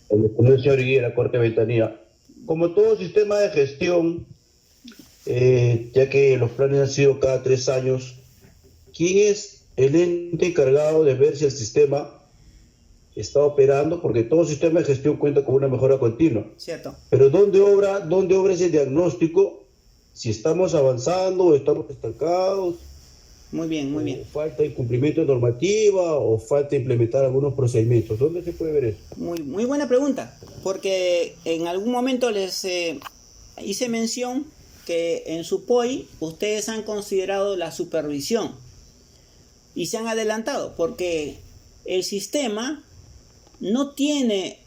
el señor Guía de la Corte de Ventanilla. Como todo sistema de gestión, ya que los planes han sido cada 3 años, ¿quién es el ente encargado de ver si el sistema está operando? Porque todo sistema de gestión cuenta con una mejora continua. ¿Cierto? Pero dónde obra ese diagnóstico? Si estamos avanzando o estamos estancados, Muy bien, muy bien. o falta incumplimiento de normativa, o falta implementar algunos procedimientos. ¿Dónde se puede ver eso? Muy, muy buena pregunta, porque en algún momento les hice mención que en su POI ustedes han considerado la supervisión y se han adelantado, porque el sistema no tiene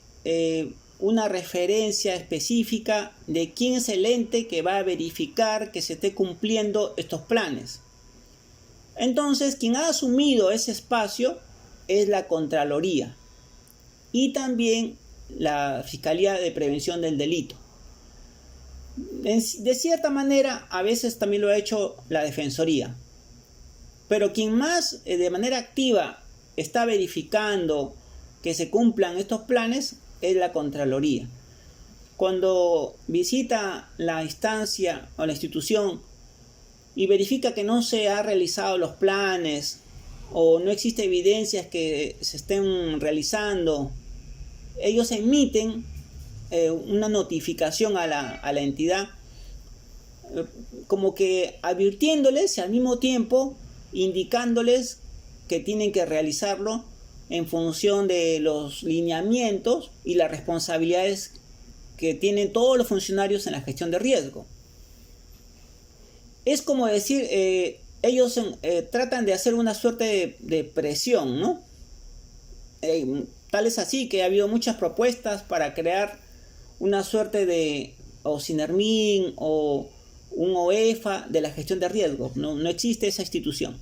una referencia específica de quién es el ente que va a verificar que se esté cumpliendo estos planes. Entonces, quien ha asumido ese espacio es la Contraloría y también la Fiscalía de Prevención del Delito. De cierta manera, a veces también lo ha hecho la Defensoría. Pero quien más de manera activa está verificando que se cumplan estos planes es la Contraloría. Cuando visita la instancia o la institución y verifica que no se han realizado los planes o no existe evidencias que se estén realizando, ellos emiten una notificación a la entidad, como que advirtiéndoles y al mismo tiempo indicándoles que tienen que realizarlo en función de los lineamientos y las responsabilidades que tienen todos los funcionarios en la gestión de riesgo. Es como decir, ellos tratan de hacer una suerte de presión, ¿no? Tal es así que ha habido muchas propuestas para crear una suerte de o Sinermin o un OEFA de la gestión de riesgos. No existe esa institución.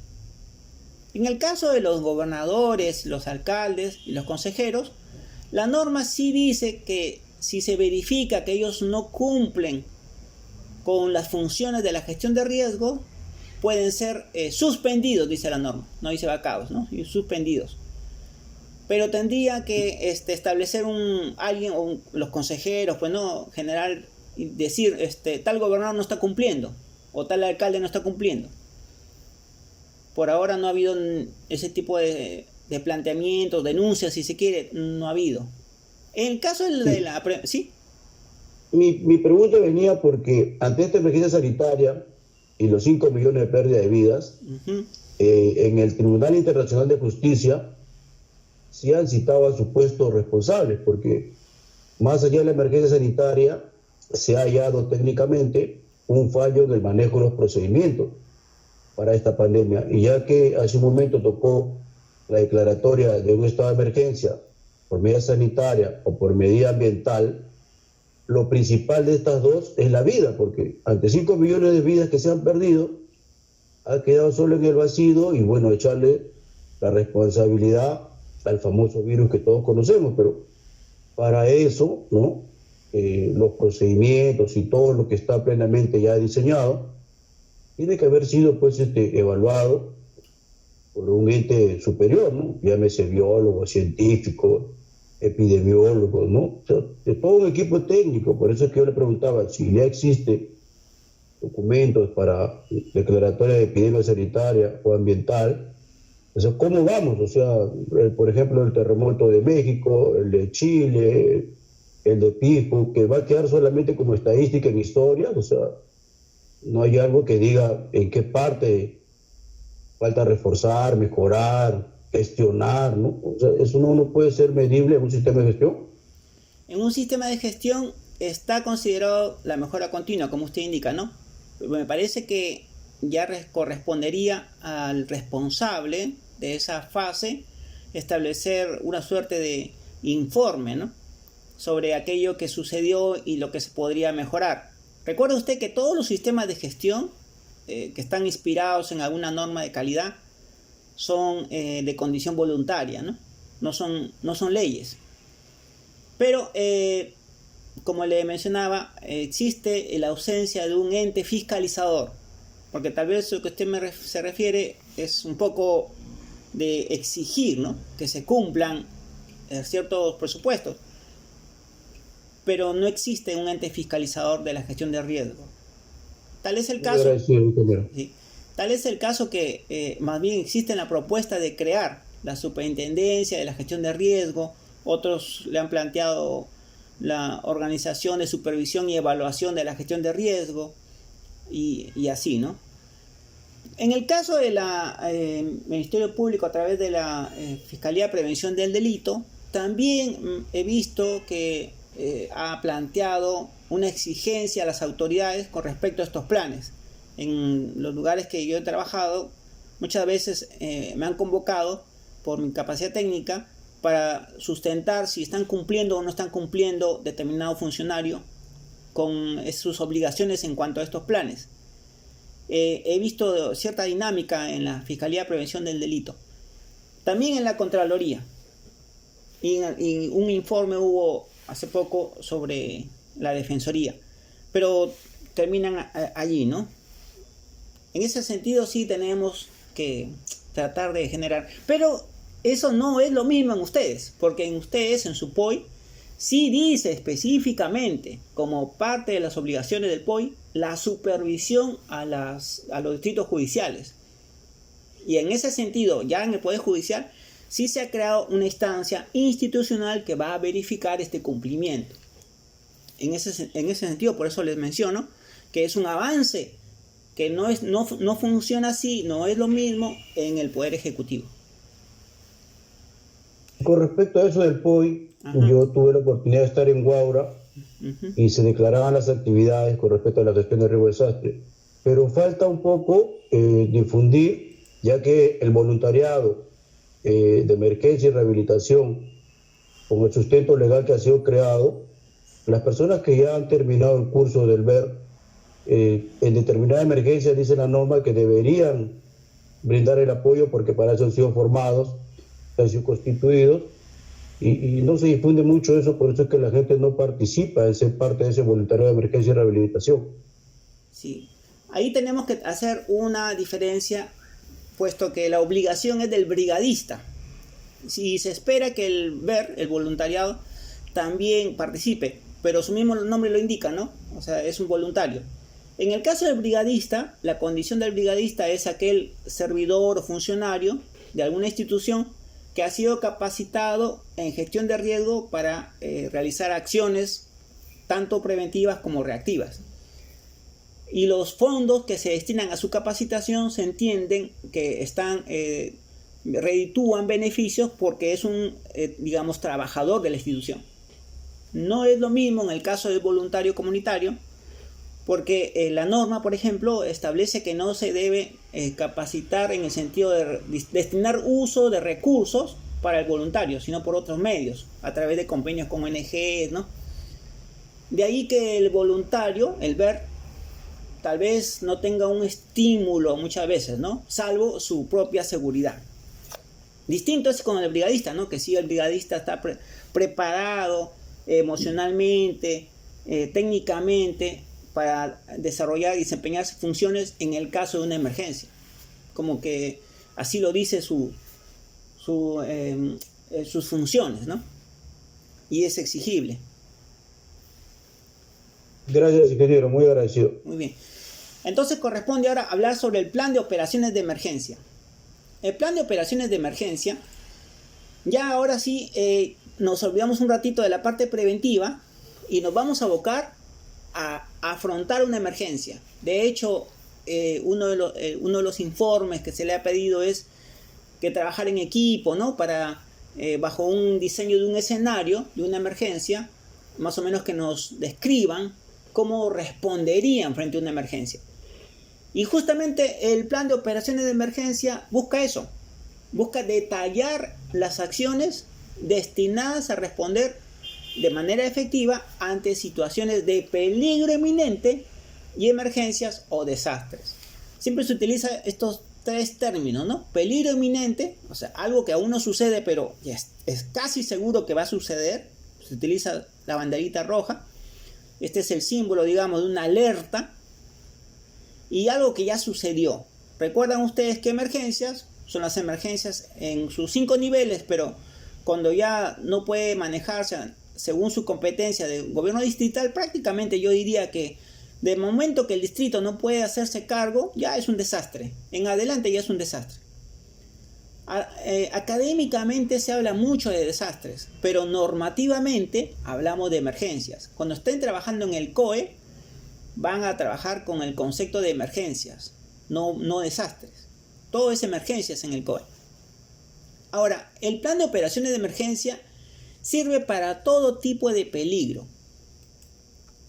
En el caso de los gobernadores, los alcaldes y los consejeros, la norma sí dice que si se verifica que ellos no cumplen con las funciones de la gestión de riesgo, pueden ser suspendidos, dice la norma, no dice vacados, ¿no? Y suspendidos. Pero tendría que establecer alguien o los consejeros, pues no, general, decir, tal gobernador no está cumpliendo o tal alcalde no está cumpliendo. Por ahora no ha habido ese tipo de planteamientos, denuncias, si se quiere, no ha habido. En el caso de la... ¿Sí? Mi pregunta venía porque ante esta emergencia sanitaria y los 5 millones de pérdidas de vidas, en el Tribunal Internacional de Justicia sí han citado a supuestos responsables, porque más allá de la emergencia sanitaria se ha hallado técnicamente un fallo en el manejo de los procedimientos para esta pandemia. Y ya que hace un momento tocó la declaratoria de un estado de emergencia por medida sanitaria o por medida ambiental, lo principal de estas dos es la vida, porque ante 5 millones de vidas que se han perdido, ha quedado solo en el vacío y bueno, echarle la responsabilidad al famoso virus que todos conocemos, pero para eso, ¿no? Los procedimientos y todo lo que está plenamente ya diseñado, tiene que haber sido pues evaluado por un ente superior, ¿no? Llámese biólogo, científico, epidemiólogos, ¿no? O sea, de todo un equipo técnico. Por eso es que yo le preguntaba si ya existe documentos para declaratoria de epidemia sanitaria o ambiental. O sea, ¿cómo vamos? O sea, por ejemplo, el terremoto de México, el de Chile, el de Pisco, que va a quedar solamente como estadística en historia. O sea, no hay algo que diga en qué parte falta reforzar, mejorar, gestionar, ¿no? O sea, eso no puede ser medible en un sistema de gestión. En un sistema de gestión está considerado la mejora continua, como usted indica, ¿no? Me parece que ya correspondería al responsable de esa fase establecer una suerte de informe, ¿no? Sobre aquello que sucedió y lo que se podría mejorar. Recuerde usted que todos los sistemas de gestión que están inspirados en alguna norma de calidad son de condición voluntaria, ¿no? No son leyes. Pero, como le mencionaba, existe la ausencia de un ente fiscalizador, porque tal vez lo que usted se refiere es un poco de exigir, ¿no? Que se cumplan ciertos presupuestos. pero no existe un ente fiscalizador de la gestión de riesgo. Tal es el caso, ¿sí? Tal es el caso que más bien existe la propuesta de crear la superintendencia de la gestión de riesgo. Otros le han planteado la organización de supervisión y evaluación de la gestión de riesgo y así, ¿no? En el caso del Ministerio Público a través de la Fiscalía de Prevención del Delito, también he visto que ha planteado una exigencia a las autoridades con respecto a estos planes. En los lugares que yo he trabajado, muchas veces me han convocado por mi capacidad técnica para sustentar si están cumpliendo o no están cumpliendo determinado funcionario con sus obligaciones en cuanto a estos planes. He visto cierta dinámica en la Fiscalía de Prevención del Delito. También en la Contraloría. Y un informe hubo hace poco sobre la Defensoría. Pero terminan allí, ¿no? En ese sentido sí tenemos que tratar de generar. Pero eso no es lo mismo en ustedes. Porque en ustedes, en su POI, sí dice específicamente, como parte de las obligaciones del POI, la supervisión a los distritos judiciales. Y en ese sentido, ya en el Poder Judicial, sí se ha creado una instancia institucional que va a verificar este cumplimiento. En ese sentido, por eso les menciono que es un avance, que no funciona así, no es lo mismo en el Poder Ejecutivo. Con respecto a eso del POI, yo tuve la oportunidad de estar en Guaura y se declaraban las actividades con respecto a la gestión de riesgo de desastre. Pero falta un poco difundir, ya que el voluntariado de emergencia y rehabilitación, con el sustento legal que ha sido creado, las personas que ya han terminado el curso del VER, en determinada emergencia dice la norma que deberían brindar el apoyo porque para eso han sido formados, han sido constituidos, y no se difunde mucho eso, por eso es que la gente no participa en ser parte de ese voluntariado de emergencia y rehabilitación. Sí, ahí tenemos que hacer una diferencia, puesto que la obligación es del brigadista. Si se espera que el VER, el voluntariado, también participe, pero su mismo nombre lo indica, ¿no? O sea, es un voluntario. En el caso del brigadista, la condición del brigadista es aquel servidor o funcionario de alguna institución que ha sido capacitado en gestión de riesgo para realizar acciones tanto preventivas como reactivas. Y los fondos que se destinan a su capacitación se entienden que reditúan beneficios porque es un, digamos, trabajador de la institución. No es lo mismo en el caso del voluntario comunitario, porque la norma, por ejemplo, establece que no se debe capacitar en el sentido de destinar uso de recursos para el voluntario, sino por otros medios, a través de convenios con ONGs, ¿no? De ahí que el voluntario, el VER, tal vez no tenga un estímulo muchas veces, ¿no? Salvo su propia seguridad. Distinto es con el brigadista, ¿no? Que sí, el brigadista está preparado emocionalmente, técnicamente, para desarrollar y desempeñar funciones en el caso de una emergencia. Como que así lo dice sus funciones, ¿no? Y es exigible. Gracias, ingeniero, muy agradecido. Muy bien. Entonces corresponde ahora hablar sobre el plan de operaciones de emergencia. El plan de operaciones de emergencia, ya ahora sí nos olvidamos un ratito de la parte preventiva y nos vamos a abocar a afrontar una emergencia. De hecho, uno de los informes que se le ha pedido es que trabajar en equipo, ¿no? Para, bajo un diseño de un escenario, de una emergencia, más o menos que nos describan cómo responderían frente a una emergencia. Y justamente el plan de operaciones de emergencia busca eso, busca detallar las acciones destinadas a responder de manera efectiva ante situaciones de peligro inminente y emergencias o desastres. Siempre se utiliza estos tres términos, ¿no? Peligro inminente, o sea, algo que aún no sucede, pero es casi seguro que va a suceder. Se utiliza la banderita roja. Este es el símbolo, digamos, de una alerta. Y algo que ya sucedió. ¿Recuerdan ustedes que emergencias? Son las emergencias en sus 5 niveles, pero cuando ya no puede manejarse según su competencia de gobierno distrital, prácticamente yo diría que de momento que el distrito no puede hacerse cargo, ya es un desastre. En adelante ya es un desastre. Académicamente se habla mucho de desastres, pero normativamente hablamos de emergencias. Cuando estén trabajando en el COE, van a trabajar con el concepto de emergencias, no desastres. Todo es emergencias en el COE. Ahora, el plan de operaciones de emergencia sirve para todo tipo de peligro.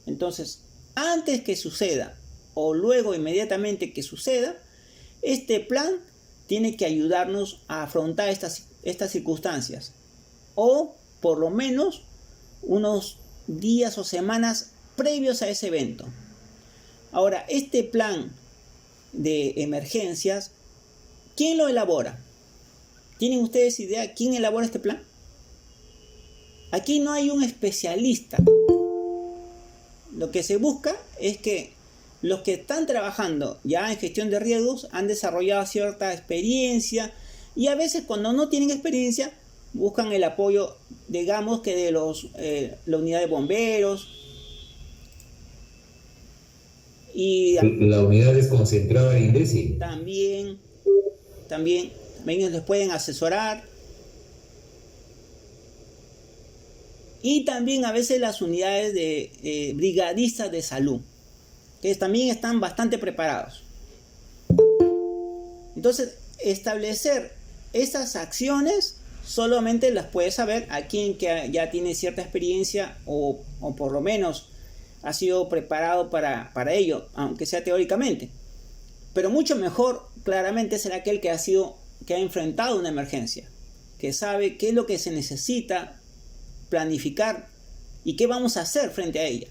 Entonces, antes que suceda o luego inmediatamente que suceda, este plan tiene que ayudarnos a afrontar estas circunstancias, o por lo menos unos días o semanas previos a ese evento. Ahora, este plan de emergencias, ¿quién lo elabora? ¿Tienen ustedes idea quién elabora este plan? Aquí no hay un especialista. Lo que se busca es que los que están trabajando ya en gestión de riesgos han desarrollado cierta experiencia, y a veces cuando no tienen experiencia buscan el apoyo, digamos que de la unidad de bomberos y la unidad desconcentrada de INDECI. También ellos les pueden asesorar, y también a veces las unidades de brigadistas de salud, que también están bastante preparados. Entonces, establecer esas acciones solamente las puede saber a quien que ya tiene cierta experiencia o por lo menos ha sido preparado para ello, aunque sea teóricamente. Pero mucho mejor, claramente, será aquel que ha enfrentado una emergencia, que sabe qué es lo que se necesita planificar y qué vamos a hacer frente a ella.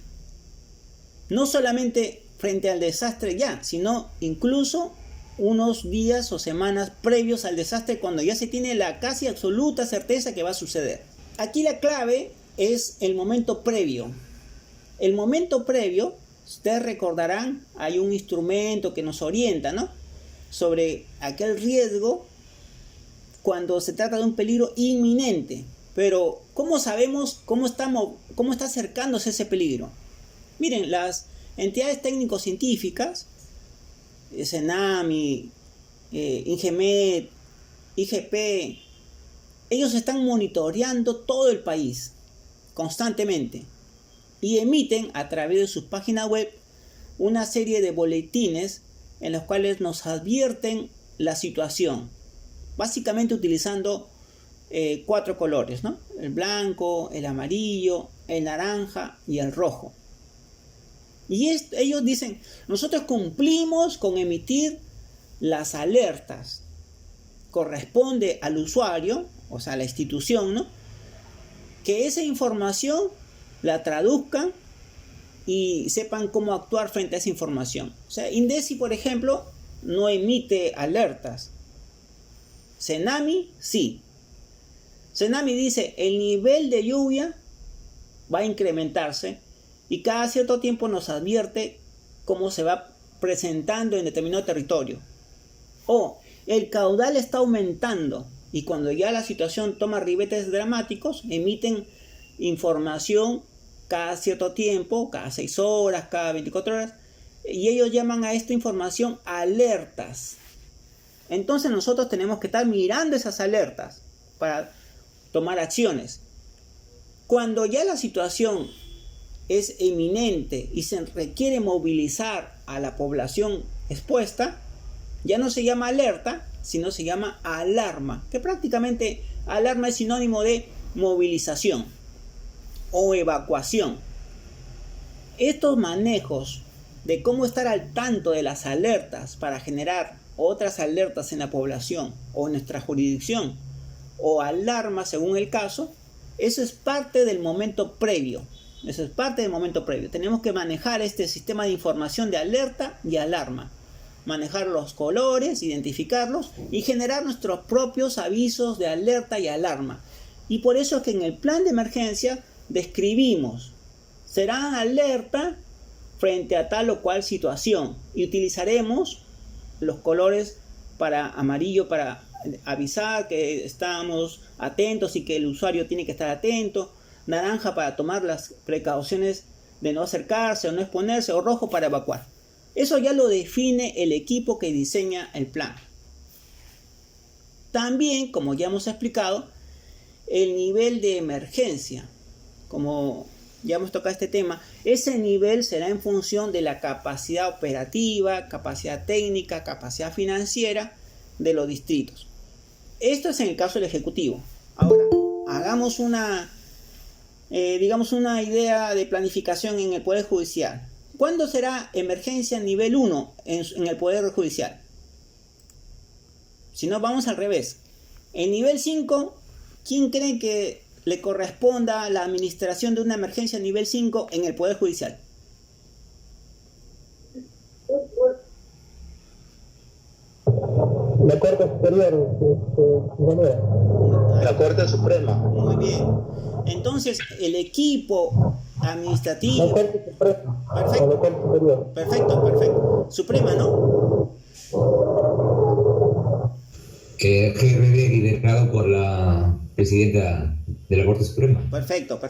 No solamente frente al desastre ya, sino incluso unos días o semanas previos al desastre, cuando ya se tiene la casi absoluta certeza que va a suceder. Aquí la clave es el momento previo. El momento previo, ustedes recordarán, hay un instrumento que nos orienta, ¿no?, sobre aquel riesgo cuando se trata de un peligro inminente. Pero ¿cómo sabemos cómo está acercándose ese peligro? Miren, las entidades técnico-científicas, CENAMI, INGEMET, IGP, ellos están monitoreando todo el país constantemente y emiten a través de sus páginas web una serie de boletines en los cuales nos advierten la situación, básicamente utilizando 4 colores, ¿no? El blanco, el amarillo, el naranja y el rojo. Y ellos dicen, nosotros cumplimos con emitir las alertas. Corresponde al usuario, o sea, a la institución, ¿no?, que esa información la traduzcan y sepan cómo actuar frente a esa información. O sea, INDECI, por ejemplo, no emite alertas. CENAMI sí. CENAMI dice, el nivel de lluvia va a incrementarse y cada cierto tiempo nos advierte cómo se va presentando en determinado territorio. O el caudal está aumentando, y cuando ya la situación toma ribetes dramáticos, emiten información cada cierto tiempo, cada 6 horas, cada 24 horas, y ellos llaman a esta información alertas. Entonces nosotros tenemos que estar mirando esas alertas para tomar acciones. Cuando ya la situación es inminente y se requiere movilizar a la población expuesta, ya no se llama alerta, sino se llama alarma, que prácticamente alarma es sinónimo de movilización o evacuación. Estos manejos de cómo estar al tanto de las alertas para generar otras alertas en la población o en nuestra jurisdicción, o alarma según el caso, eso es parte del momento previo. Tenemos que manejar este sistema de información de alerta y alarma, manejar los colores, identificarlos y generar nuestros propios avisos de alerta y alarma. Y por eso es que en el plan de emergencia describimos, será alerta frente a tal o cual situación, y utilizaremos los colores para amarillo para avisar que estamos atentos y que el usuario tiene que estar atento, naranja para tomar las precauciones de no acercarse o no exponerse, o rojo para evacuar. Eso ya lo define el equipo que diseña el plan. También, como ya hemos explicado, el nivel de emergencia, como ya hemos tocado este tema, ese nivel será en función de la capacidad operativa, capacidad técnica, capacidad financiera de los distritos. Esto es en el caso del Ejecutivo. Ahora, hagamos una idea de planificación en el Poder Judicial. ¿Cuándo será emergencia nivel 1 en el Poder Judicial? Si no, vamos al revés. En nivel 5, ¿quién cree que le corresponda la administración de una emergencia nivel 5 en el Poder Judicial? La Corte Superior, la Corte Suprema. Muy bien. Entonces, el equipo administrativo... La Corte Suprema. Perfecto. La Corte Superior. Perfecto. Suprema, ¿no? GRD liderado por la presidenta de la Corte Suprema. Perfecto.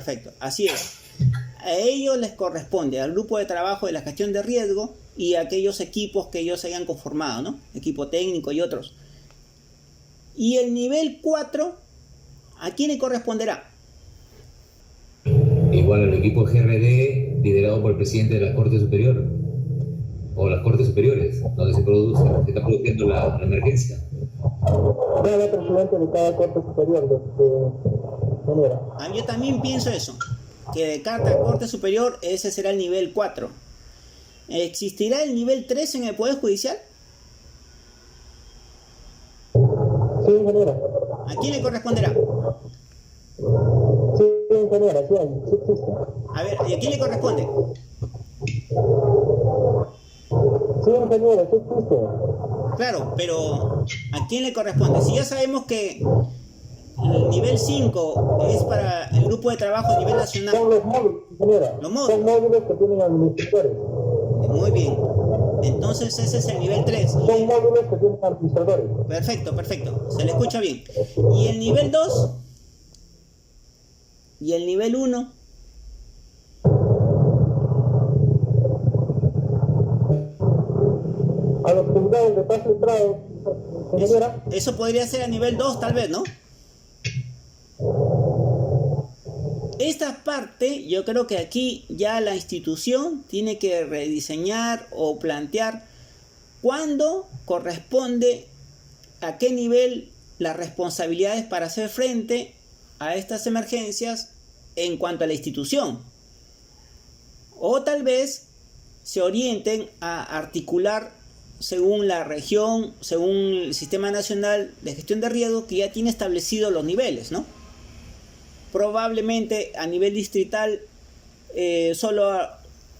Así es. A ellos les corresponde, al grupo de trabajo de la gestión de riesgo y a aquellos equipos que ellos hayan conformado, ¿no? Equipo técnico y otros. Y el nivel 4, ¿a quién le corresponderá? Igual al equipo GRD liderado por el presidente de la Corte Superior o las Cortes Superiores, donde se está produciendo la emergencia. Cada presidente de cada Corte Superior de manera. Yo también pienso eso, que de cada Corte Superior ese será el nivel 4. ¿Existirá el nivel 3 en el Poder Judicial? Sí, ingeniera. ¿A quién le corresponderá? Sí, ingeniera, sí existe. A ver, ¿y a quién le corresponde? Sí, ingeniera, sí existe. Claro, pero ¿a quién le corresponde? Si ya sabemos que el nivel 5 es para el grupo de trabajo a nivel nacional. Son los módulos, ingeniera. Los módulos. Son módulos que tienen administradores. Muy bien. Entonces ese es el nivel 3. Son módulos que tienen administradores. Perfecto. Se le escucha bien. ¿Y el nivel 2? ¿Y el nivel 1? A los juzgados de paz letrado, ingeniera. Eso podría ser a nivel 2 tal vez, ¿no? Esta parte, yo creo que aquí ya la institución tiene que rediseñar o plantear cuándo corresponde, a qué nivel las responsabilidades para hacer frente a estas emergencias en cuanto a la institución. O tal vez se orienten a articular según la región, según el Sistema Nacional de Gestión de Riesgo, que ya tiene establecidos los niveles, ¿no? Probablemente a nivel distrital solo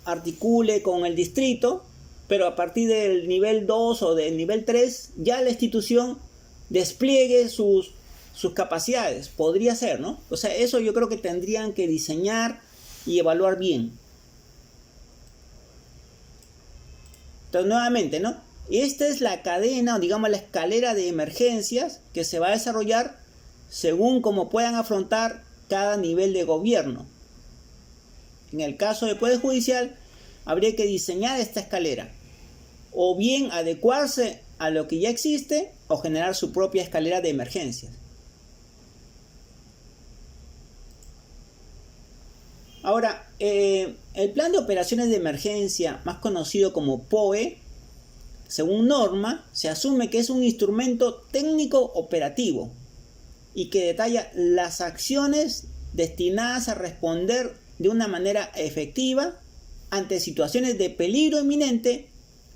articule con el distrito, pero a partir del nivel 2 o del nivel 3 ya la institución despliegue sus capacidades. Podría ser, ¿no? O sea, eso yo creo que tendrían que diseñar y evaluar bien. Entonces, nuevamente, ¿no? Esta es la cadena, o digamos la escalera de emergencias que se va a desarrollar según cómo puedan afrontar cada nivel de gobierno. En el caso del Poder Judicial, habría que diseñar esta escalera, o bien adecuarse a lo que ya existe, o generar su propia escalera de emergencias. Ahora, el plan de operaciones de emergencia, más conocido como POE, según norma, se asume que es un instrumento técnico operativo y que detalla las acciones destinadas a responder de una manera efectiva ante situaciones de peligro inminente,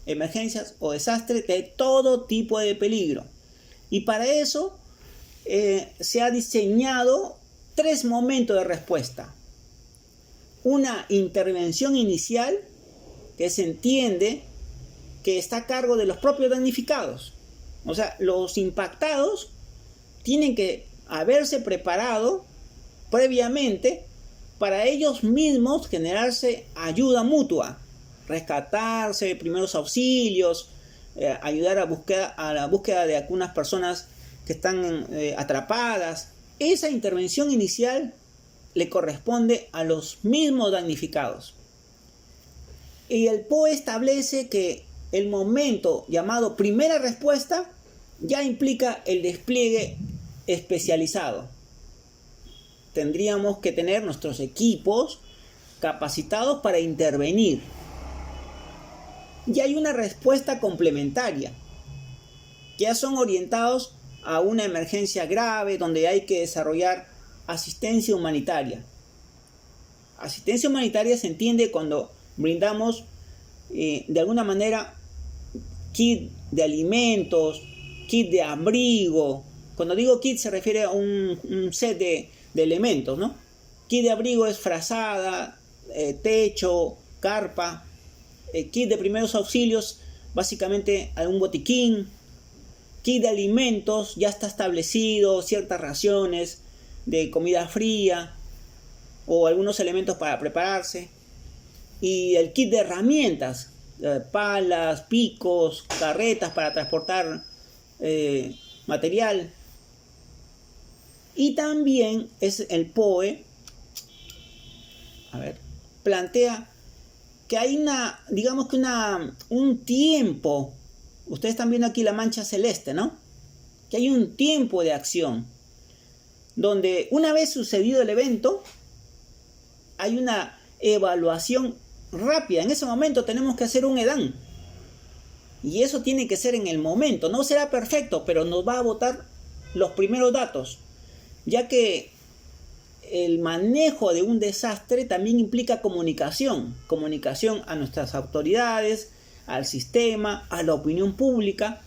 emergencias o desastres de todo tipo de peligro. Y para eso se ha diseñado 3 momentos de respuesta. Una intervención inicial que se entiende que está a cargo de los propios damnificados. O sea, los impactados tienen que haberse preparado previamente para ellos mismos generarse ayuda mutua, rescatarse, primeros auxilios, ayudar a la búsqueda de algunas personas que están atrapadas. Esa intervención inicial le corresponde a los mismos damnificados. Y el POE establece que el momento llamado primera respuesta ya implica el despliegue especializado. Tendríamos que tener nuestros equipos capacitados para intervenir. Y hay una respuesta complementaria, que ya son orientados a una emergencia grave donde hay que desarrollar asistencia humanitaria. Asistencia humanitaria se entiende cuando brindamos de alguna manera kit de alimentos, kit de abrigo. Cuando digo kit se refiere a un set de elementos, ¿no? Kit de abrigo es frazada, techo, carpa. Kit de primeros auxilios, básicamente algún botiquín. Kit de alimentos, ya está establecido ciertas raciones de comida fría o algunos elementos para prepararse. Y el kit de herramientas, palas, picos, carretas para transportar material. Y también es el POE, plantea que hay un tiempo. Ustedes están viendo aquí la mancha celeste, ¿no? Que hay un tiempo de acción donde una vez sucedido el evento hay una evaluación rápida. En ese momento tenemos que hacer un EDAN y eso tiene que ser en el momento. No será perfecto, pero nos va a botar los primeros datos, ya que el manejo de un desastre también implica comunicación a nuestras autoridades, al sistema, a la opinión pública,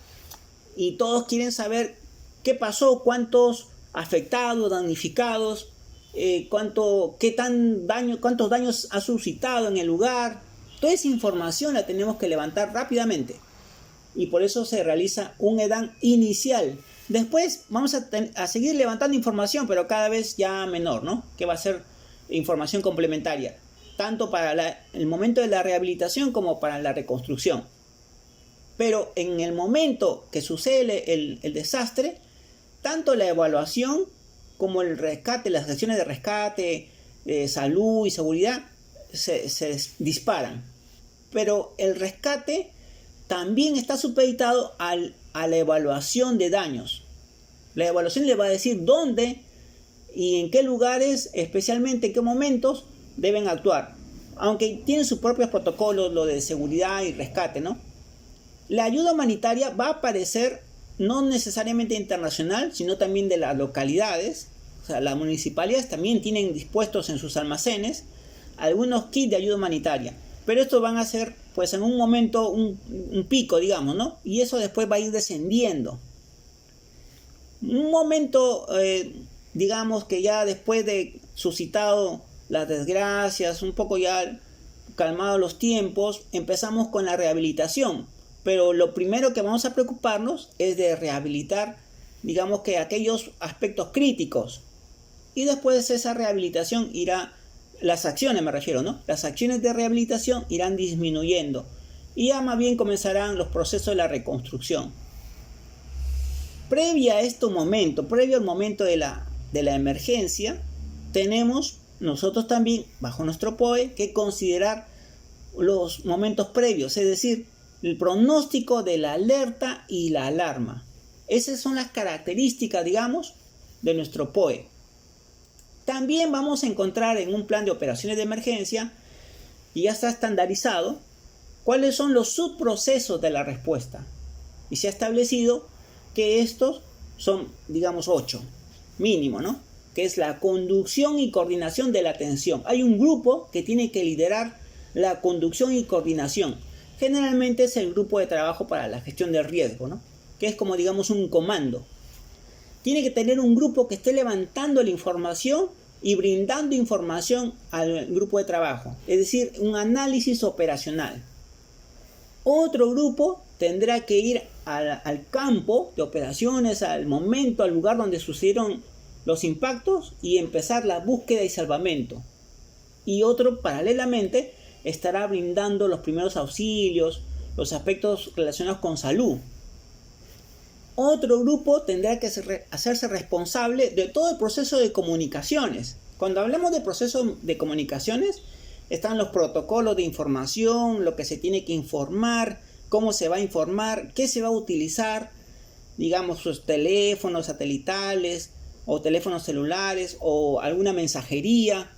y todos quieren saber qué pasó, cuántos afectados, damnificados, cuántos daños ha suscitado en el lugar. Toda esa información la tenemos que levantar rápidamente y por eso se realiza un EDAN inicial. Después vamos a seguir levantando información, pero cada vez ya menor, ¿no? Que va a ser información complementaria, tanto para el momento de la rehabilitación como para la reconstrucción. Pero en el momento que sucede el desastre, tanto la evaluación como el rescate, las acciones de rescate, salud y seguridad se disparan. Pero el rescate también está supeditado a la evaluación de daños. La evaluación le va a decir dónde y en qué lugares, especialmente en qué momentos, deben actuar. Aunque tienen sus propios protocolos, lo de seguridad y rescate, ¿no? La ayuda humanitaria va a aparecer no necesariamente internacional, sino también de las localidades. O sea, las municipalidades también tienen dispuestos en sus almacenes algunos kits de ayuda humanitaria. Pero estos van a ser, pues, en un momento, un pico, digamos, ¿no? Y eso después va a ir descendiendo. Un momento, digamos que ya después de suscitado las desgracias, un poco ya calmados los tiempos, empezamos con la rehabilitación. Pero lo primero que vamos a preocuparnos es de rehabilitar, digamos que aquellos aspectos críticos. Y después de esa rehabilitación las acciones me refiero, ¿no? Las acciones de rehabilitación irán disminuyendo. Y ya más bien comenzarán los procesos de la reconstrucción. Previo al momento de la emergencia, tenemos nosotros también, bajo nuestro POE, que considerar los momentos previos, es decir, el pronóstico de la alerta y la alarma. Esas son las características, digamos, de nuestro POE. También vamos a encontrar en un plan de operaciones de emergencia, y ya está estandarizado, cuáles son los subprocesos de la respuesta. Y se ha establecido que estos son, digamos, 8, mínimo, ¿no? Que es la conducción y coordinación de la atención. Hay un grupo que tiene que liderar la conducción y coordinación. Generalmente es el grupo de trabajo para la gestión del riesgo, ¿no? Que es como, digamos, un comando. Tiene que tener un grupo que esté levantando la información y brindando información al grupo de trabajo. Es decir, un análisis operacional. Otro grupo tendrá que ir al campo de operaciones, al momento, al lugar donde sucedieron los impactos y empezar la búsqueda y salvamento. Y otro, paralelamente, estará brindando los primeros auxilios, los aspectos relacionados con salud. Otro grupo tendrá que hacerse responsable de todo el proceso de comunicaciones, Cuando hablamos de proceso de comunicaciones, están los protocolos de información, lo que se tiene que informar, cómo se va a informar, qué se va a utilizar, digamos, sus teléfonos satelitales o teléfonos celulares o alguna mensajería,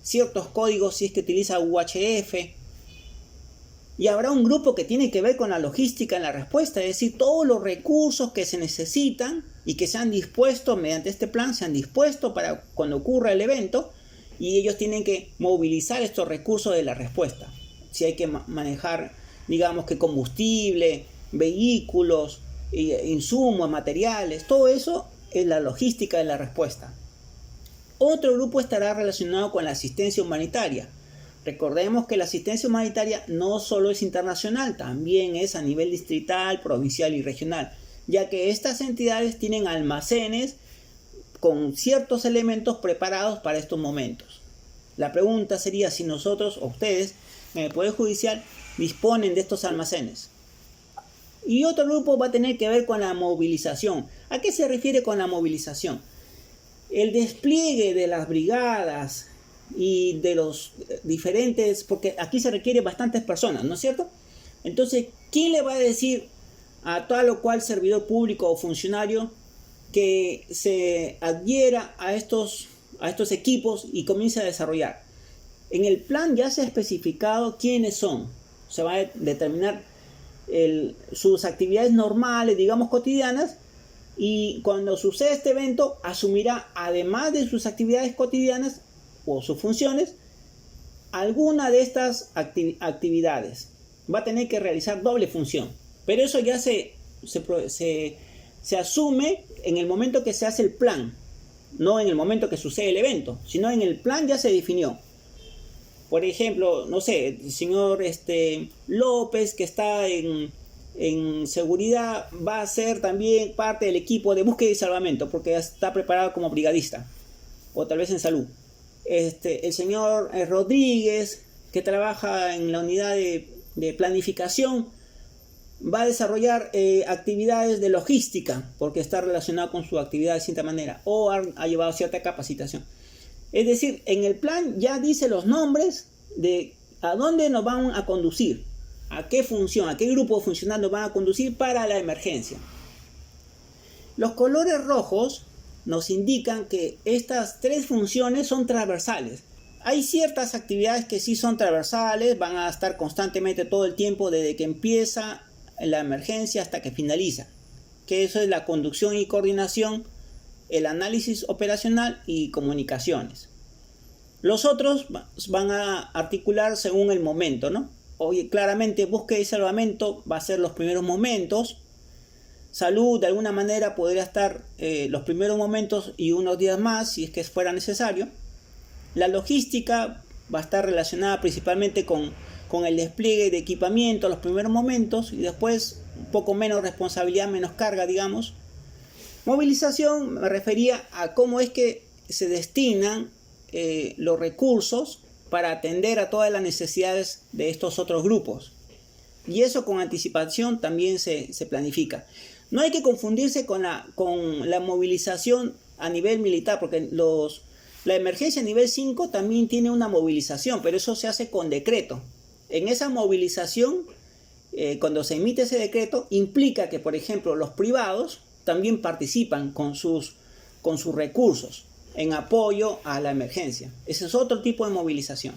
ciertos códigos si es que utiliza UHF. Y habrá un grupo que tiene que ver con la logística en la respuesta, es decir, todos los recursos que se necesitan y que se han dispuesto mediante este plan, se han dispuesto para cuando ocurra el evento, y ellos tienen que movilizar estos recursos de la respuesta. Si hay que manejar, digamos, que combustible, vehículos, insumos, materiales, todo eso es la logística de la respuesta. Otro grupo estará relacionado con la asistencia humanitaria. Recordemos que la asistencia humanitaria no solo es internacional, también es a nivel distrital, provincial y regional, ya que estas entidades tienen almacenes con ciertos elementos preparados para estos momentos. La pregunta sería si nosotros o ustedes en el Poder Judicial disponen de estos almacenes. Y otro grupo va a tener que ver con la movilización. ¿A qué se refiere con la movilización? El despliegue de las brigadas y de los diferentes, porque aquí se requiere bastantes personas, ¿no es cierto? Entonces, ¿quién le va a decir a tal o cual servidor público o funcionario que se adhiera a estos equipos y comience a desarrollar? En el plan ya se ha especificado quiénes son. Se va a determinar sus actividades normales, digamos cotidianas, y cuando suceda este evento asumirá, además de sus actividades cotidianas o sus funciones, alguna de estas actividades. Va a tener que realizar doble función, pero eso ya se asume en el momento que se hace el plan, no en el momento que sucede el evento, sino en el plan ya se definió. Por ejemplo, no sé, el señor López, que está en seguridad, va a ser también parte del equipo de búsqueda y salvamento, porque está preparado como brigadista, o tal vez en salud. El señor Rodríguez, que trabaja en la unidad de planificación, va a desarrollar actividades de logística, porque está relacionado con su actividad de cierta manera, o ha llevado cierta capacitación. Es decir, en el plan ya dice los nombres de a dónde nos van a conducir, a qué función, a qué grupo funcional nos van a conducir para la emergencia. Los colores rojos nos indican que estas tres funciones son transversales. Hay ciertas actividades que sí son transversales, van a estar constantemente todo el tiempo desde que empieza la emergencia hasta que finaliza, que eso es la conducción y coordinación, el análisis operacional y comunicaciones. Los otros van a articular según el momento, ¿no? Oye, claramente búsqueda y salvamento va a ser los primeros momentos. Salud de alguna manera podría estar los primeros momentos y unos días más si es que fuera necesario. La logística va a estar relacionada principalmente con el despliegue de equipamiento los primeros momentos, y después un poco menos responsabilidad, menos carga, digamos. Movilización me refería a cómo es que se destinan los recursos para atender a todas las necesidades de estos otros grupos. Y eso con anticipación también se planifica. No hay que confundirse con la movilización a nivel militar, porque la emergencia a nivel 5 también tiene una movilización, pero eso se hace con decreto. En esa movilización, cuando se emite ese decreto, implica que, por ejemplo, los privados también participan con sus recursos en apoyo a la emergencia. Ese es otro tipo de movilización.